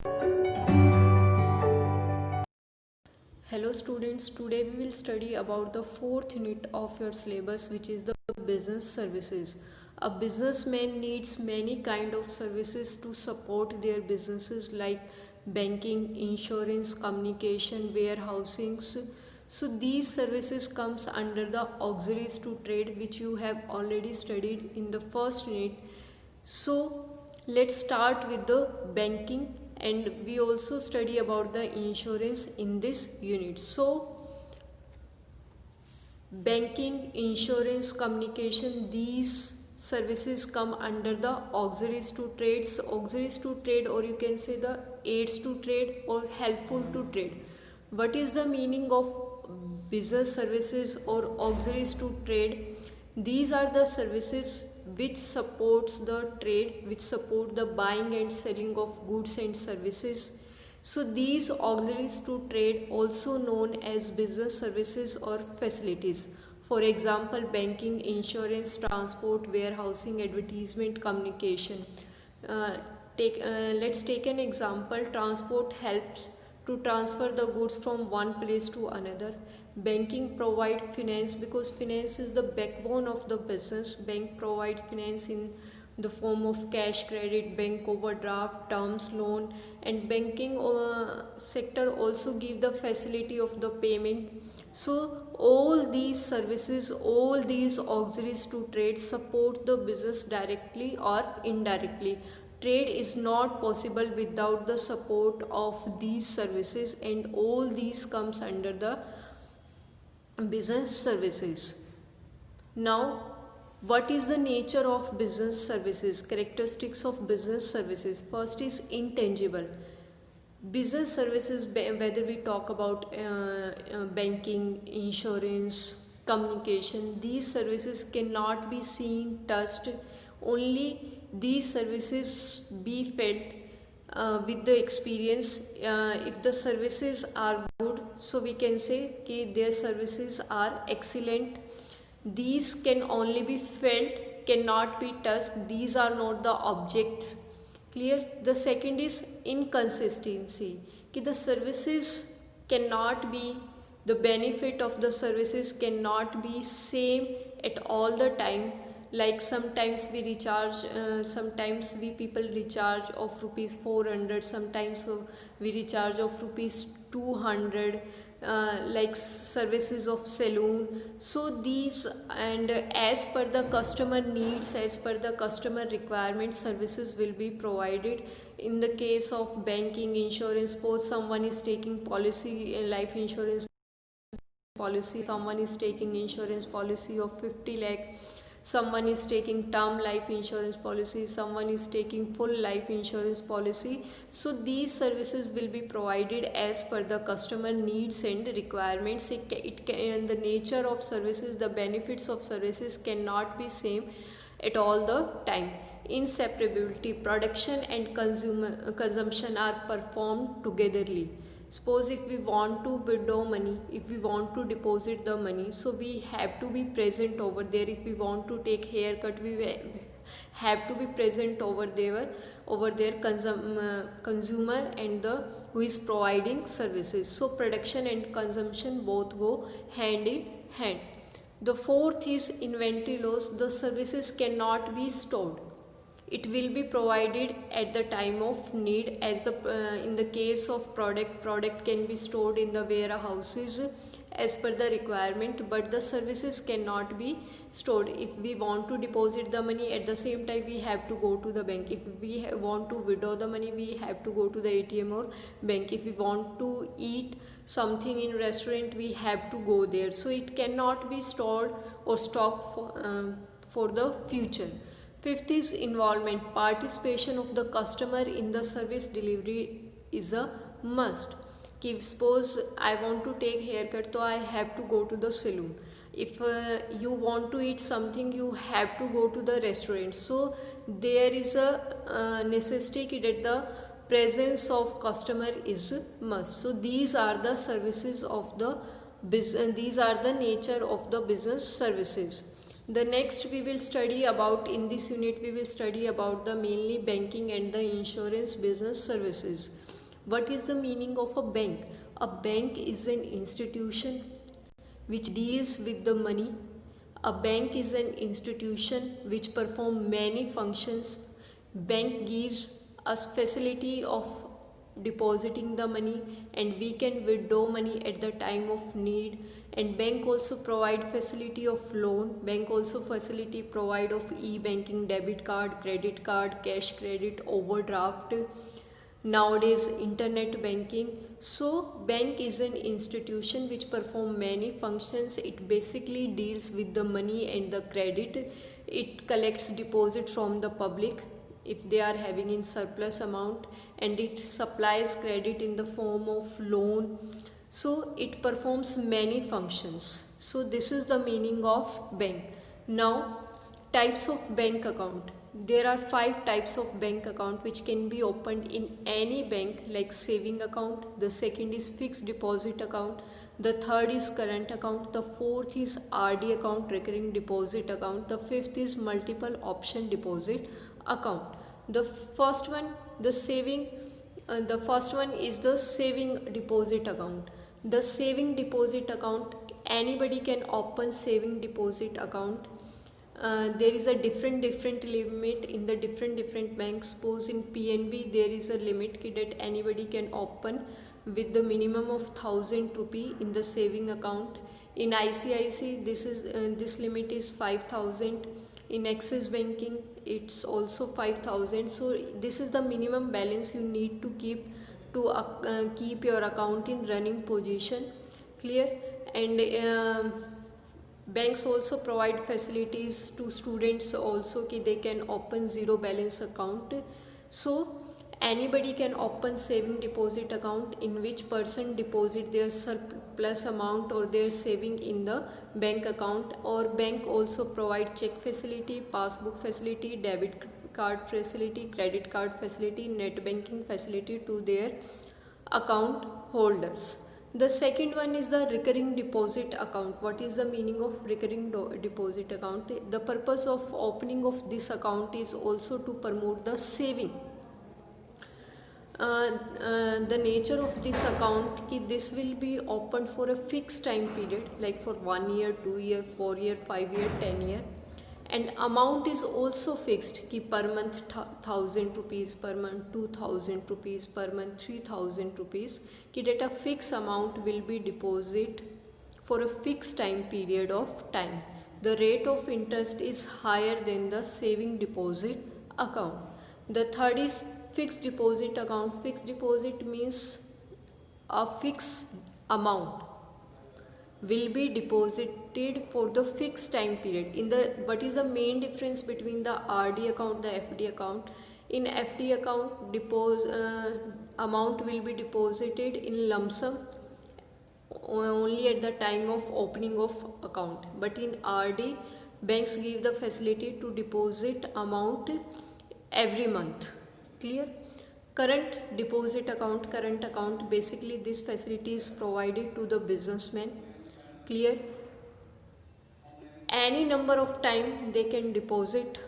Hello students, today we will study about the fourth unit of your syllabus, which is the business services. A businessman needs many kind of services to support their businesses like banking, insurance, communication, warehousing. So these services comes under the auxiliaries to trade, which you have already studied in the first unit. So let's start with the banking, and we also study about the insurance in this unit. So banking, insurance, communication, these services come under the auxiliaries to trades. Auxiliaries to trade, or you can say the aids to trade or helpful to trade. What is the meaning of business services or auxiliaries to trade? These are the services which supports the trade, which support the buying and selling of goods and services. So these auxiliaries to trade, also known as business services or facilities. For example, banking, insurance, transport, warehousing, advertisement, communication. Uh, let's take an example. Transport helps to transfer the goods from one place to another. Banking provide finance, because finance is the backbone of the business. Bank provides finance in the form of cash, credit, bank overdraft, terms loan, and banking sector also give the facility of the payment. So all these services, all these auxiliaries to trade support the business directly or indirectly. Trade is not possible without the support of these services, and all these comes under the business services. Now, what is the nature of business services? Characteristics of business services. First is intangible. Business services, whether we talk about banking, insurance, communication, these services cannot be seen, touched. Only these services be felt with the experience. If the services are good, so we can say that their services are excellent. These can only be felt, cannot be touched. These are not the objects. Clear? The second is inconsistency. Ki the services cannot be, the benefit of the services cannot be same at all the time. Like sometimes we recharge, sometimes we people recharge of rupees 400, sometimes we recharge of rupees 200, like services of saloon. So these, and as per the customer needs, as per the customer requirement, services will be provided. In the case of banking, insurance, suppose someone is taking policy, life insurance policy, someone is taking insurance policy of 50 lakh, someone is taking term life insurance policy, someone is taking full life insurance policy. So these services will be provided as per the customer needs and requirements. It can, the nature of services, the benefits of services cannot be same at all the time. Inseparability, production and consumption are performed togetherly. Suppose if we want to withdraw money, if we want to deposit the money, so we have to be present over there. If we want to take haircut, we have to be present over there, consumer and the who is providing services. So production and consumption both go hand in hand. The fourth is inventory loss. The services cannot be stored, it will be provided at the time of need. As the in the case of product can be stored in the warehouses as per the requirement, but the services cannot be stored. If we want to deposit the money, at the same time we have to go to the bank. If we want to withdraw the money, we have to go to the ATM or bank. If we want to eat something in restaurant, we have to go there. So it cannot be stored or stocked for the future. Fifth is involvement. Participation of the customer in the service delivery is a must. Suppose I want to take haircut, so I have to go to the saloon. If you want to eat something, you have to go to the restaurant. So there is a necessity that the presence of customer is must. So these are the services of the business. These are the nature of the business services. The next we will study about, in this unit we will study about the mainly banking and the insurance business services. What is the meaning of a bank? A bank is an institution which deals with the money. A bank is an institution which perform many functions. Bank gives us facility of depositing the money, and we can withdraw money at the time of need. And bank also provide facility of loan. Bank also facility provide of e-banking, debit card, credit card, cash credit, overdraft, nowadays internet banking. So bank is an institution which perform many functions. It basically deals with the money and the credit. It collects deposit from the public if they are having in surplus amount, and it supplies credit in the form of loan. So it performs many functions. So this is the meaning of bank. Now, types of bank account. There are 5 types of bank account which can be opened in any bank, like saving account. The second is fixed deposit account. The third is current account. The fourth is RD account, recurring deposit account. The fifth is multiple option deposit account. The first one is the saving deposit account. The saving deposit account, anybody can open saving deposit account. There is a different limit in the different banks. Suppose in PNB there is a limit that anybody can open with the minimum of 1000 rupee in the saving account. In ICICI this limit is 5000. In Axis banking it's also 5000. So this is the minimum balance you need to keep keep your account in running position. Clear? And banks also provide facilities to students also कि they can open zero balance account. So anybody can open saving deposit account in which person deposit their surplus amount or their saving in the bank account. Or bank also provide check facility, passbook facility, debit card facility, credit card facility, net banking facility to their account holders. The second one is the recurring deposit account. What is the meaning of recurring deposit account? The purpose of opening of this account is also to promote the saving. The nature of this account ki this will be opened for a fixed time period, like for 1 year, 2 year, 4 year, 5 year, 10 year. And amount is also fixed ki per month 1000 rupees, per month 2000 rupees, per month 3000 rupees, ki that a fixed amount will be deposit for a fixed time period of time. The rate of interest is higher than the saving deposit account. The third is fixed deposit account. Fixed deposit means a fixed amount will be deposited for the fixed time period. What is the main difference between the RD account, the FD account? In FD account, amount will be deposited in lump sum only at the time of opening of account. But in RD, banks give the facility to deposit amount every month. Clear? Current deposit account, current account, basically this facility is provided to the businessman. Clear? Any number of time they can deposit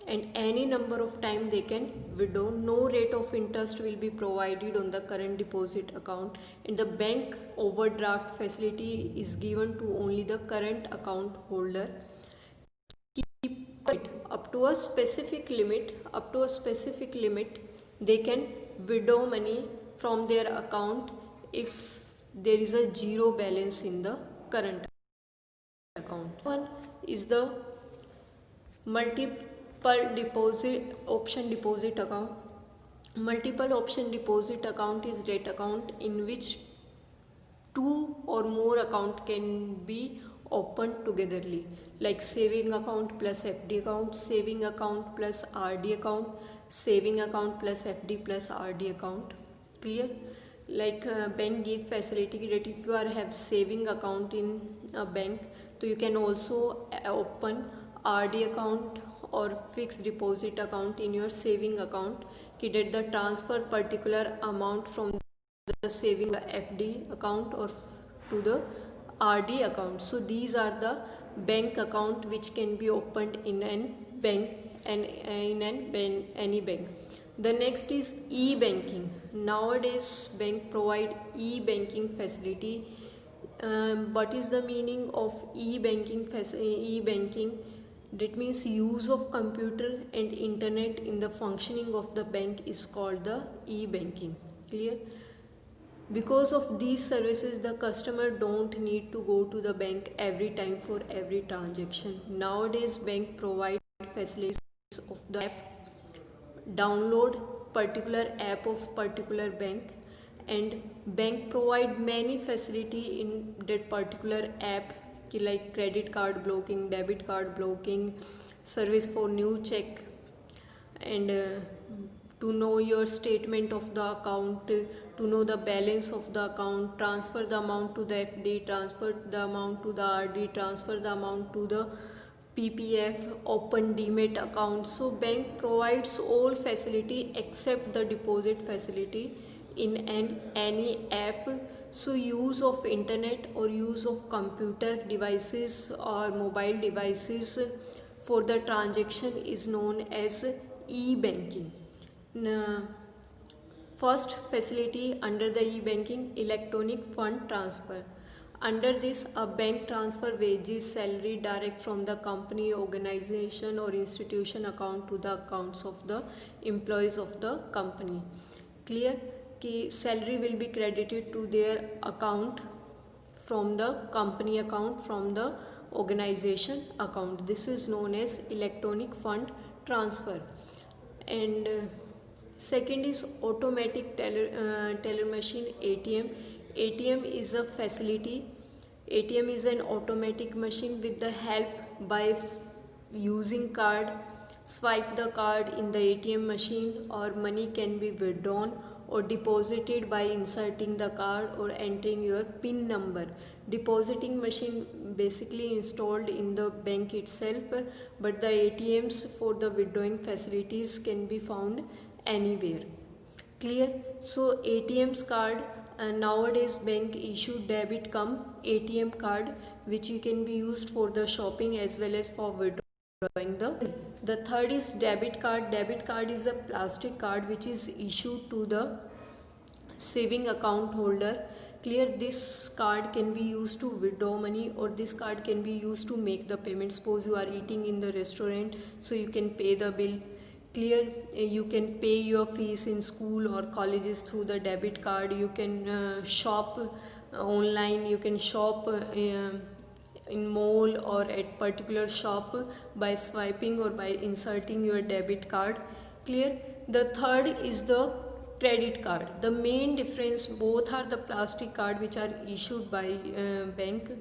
and any number of time they can withdraw. No rate of interest will be provided on the current deposit account, and the bank overdraft facility is given to only the current account holder. Up to a specific limit, they can withdraw money from their account if there is a zero balance in the current account. One is the multiple option deposit account. Multiple option deposit account is that account in which 2 or more account can be opened togetherly, like saving account plus FD account, saving account plus RD account, saving account plus FD plus RD account. Clear? Like bank give facility that if you have saving account in a bank, so you can also open RD account or fixed deposit account in your saving account, that the transfer particular amount from the saving FD account or to the RD account. So these are the bank account which can be opened in an bank and in any bank. The next is e-banking. Nowadays bank provide e-banking facility. What is the meaning of e-banking? E-banking, that means use of computer and internet in the functioning of the bank is called the e-banking. Clear? Because of these services, the customer don't need to go to the bank every time for every transaction. Nowadays bank provide facilities of the app, download particular app of particular bank, and bank provide many facility in that particular app, like credit card blocking, debit card blocking, service for new check, and to know your statement of the account, to know the balance of the account, transfer the amount to the FD, transfer the amount to the RD, transfer the amount to the PPF, open demat account. So bank provides all facility except the deposit facility in any app. So use of internet or use of computer devices or mobile devices for the transaction is known as e-banking. Now, first facility under the e-banking, electronic fund transfer. Under this, a bank transfer wages, salary direct from the company, organization or institution account to the accounts of the employees of the company. Clear? कि salary will be credited to their account from the company account, from the organization account. This is known as electronic fund transfer. And second is automatic teller machine, ATM. ATM is a facility. ATM is an automatic machine with the help by using card. Swipe the card in the ATM machine, or money can be withdrawn or deposited by inserting the card or entering your PIN number. Depositing machine basically installed in the bank itself, but the ATMs for the withdrawing facilities can be found anywhere. Clear? So ATM's card, nowadays bank issue debit cum ATM card, which you can be used for the shopping as well as for withdrawing the third is debit card. Debit card is a plastic card which is issued to the saving account holder. Clear? This card can be used to withdraw money, or this card can be used to make the payment. Suppose you are eating in the restaurant, so you can pay the bill. Clear? You can pay your fees in school or colleges through the debit card. You can shop online, you can shop in mall or at particular shop by swiping or by inserting your debit card. Clear? The third is the credit card. The main difference, both are the plastic card which are issued by bank,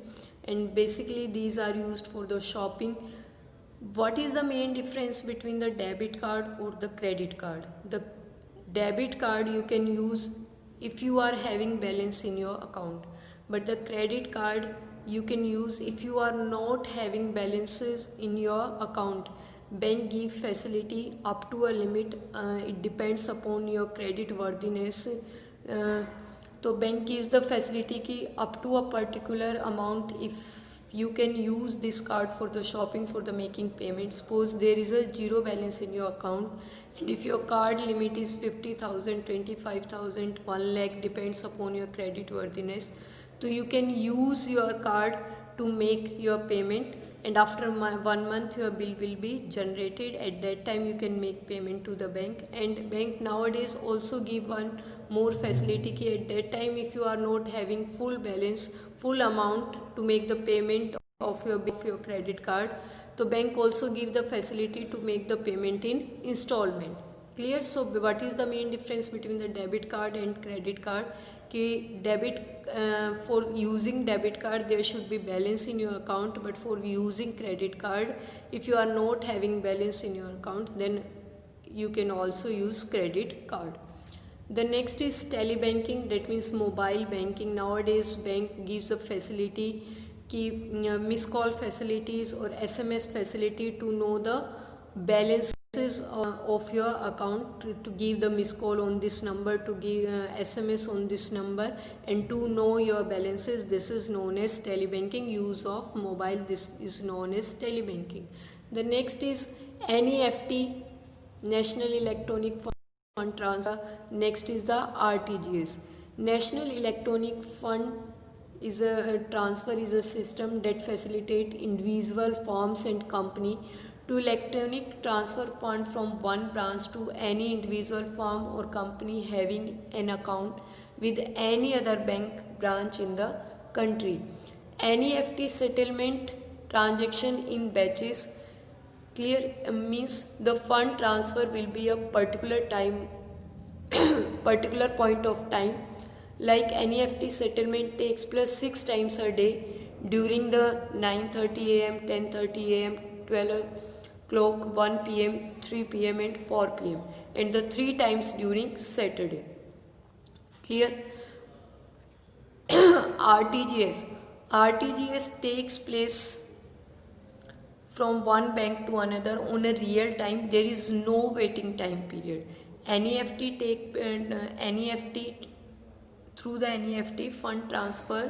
and basically these are used for the shopping. What is the main difference between the debit card or the credit card? The debit card you can use if you are having balance in your account, but the credit card you can use if you are not having balances in your account. Bank give facility up to a limit. It depends upon your credit worthiness. So bank gives the facility ki up to a particular amount, if you can use this card for the shopping, for the making payment. Suppose there is a zero balance in your account, and if your card limit is 50,000, 25,000, 1 lakh, depends upon your credit worthiness. So you can use your card to make your payment, and after 1 month your bill will be generated. At that time you can make payment to the bank. And bank nowadays also give one more facility ki at that time, if you are not having full balance, full amount to make the payment of your credit card, so bank also give the facility to make the payment in installment. Clear? So what is the main difference between the debit card and credit card? कि debit, for using debit card there should be balance in your account, but for using credit card, if you are not having balance in your account, then you can also use credit card. The next is telebanking, that means mobile banking. Nowadays bank gives a facility कि missed call facilities or SMS facility to know the balance of your account, to give the missed call on this number, to give SMS on this number, and to know your balances. This is known as telebanking. Use of mobile, this is known as telebanking. The next is NEFT, National Electronic Fund fund transfer. Next is the RTGS. National Electronic Fund is a transfer is a system that facilitate individual firms and company to electronic transfer fund from one branch to any individual firm or company having an account with any other bank branch in the country. NEFT settlement transaction in batches. Clear means the fund transfer will be a particular time particular point of time, like NEFT settlement takes place 6 times a day during the 9:30 am, 10:30 am, 12 o'clock, 1 pm, 3 pm and 4 pm, and the 3 times during Saturday. Clear? RTGS takes place from one bank to another on a real time. There is no waiting time period. NEFT through the NEFT fund transfer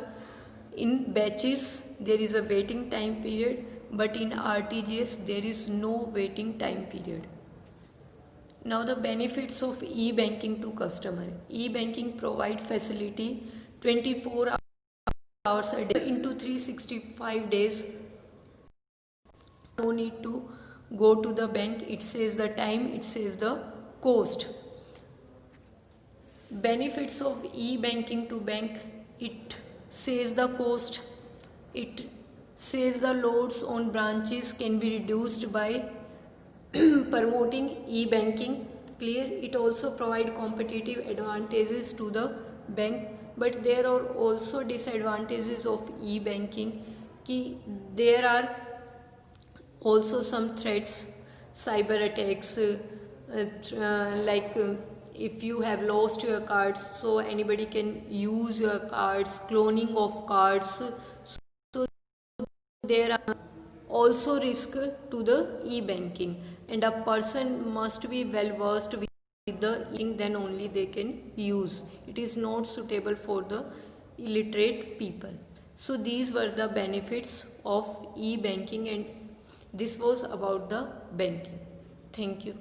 in batches there is a waiting time period, but in RTGS there is no waiting time period. Now the benefits of e-banking to customer. E-banking provide facility 24 hours a day into 365 days. No need to go to the bank. It saves the time, it saves the cost. Benefits of e-banking to bank: it saves the cost, it saves the loads on branches can be reduced by promoting e-banking. Clear? It also provide competitive advantages to the bank, but there are also disadvantages of e-banking. There are also some threats, cyber attacks, if you have lost your cards, so anybody can use your cards, cloning of cards. So there are also risk to the e-banking, and a person must be well versed with the e-banking, then only they can use. It is not suitable for the illiterate people. So these were the benefits of e-banking, and this was about the banking. Thank you.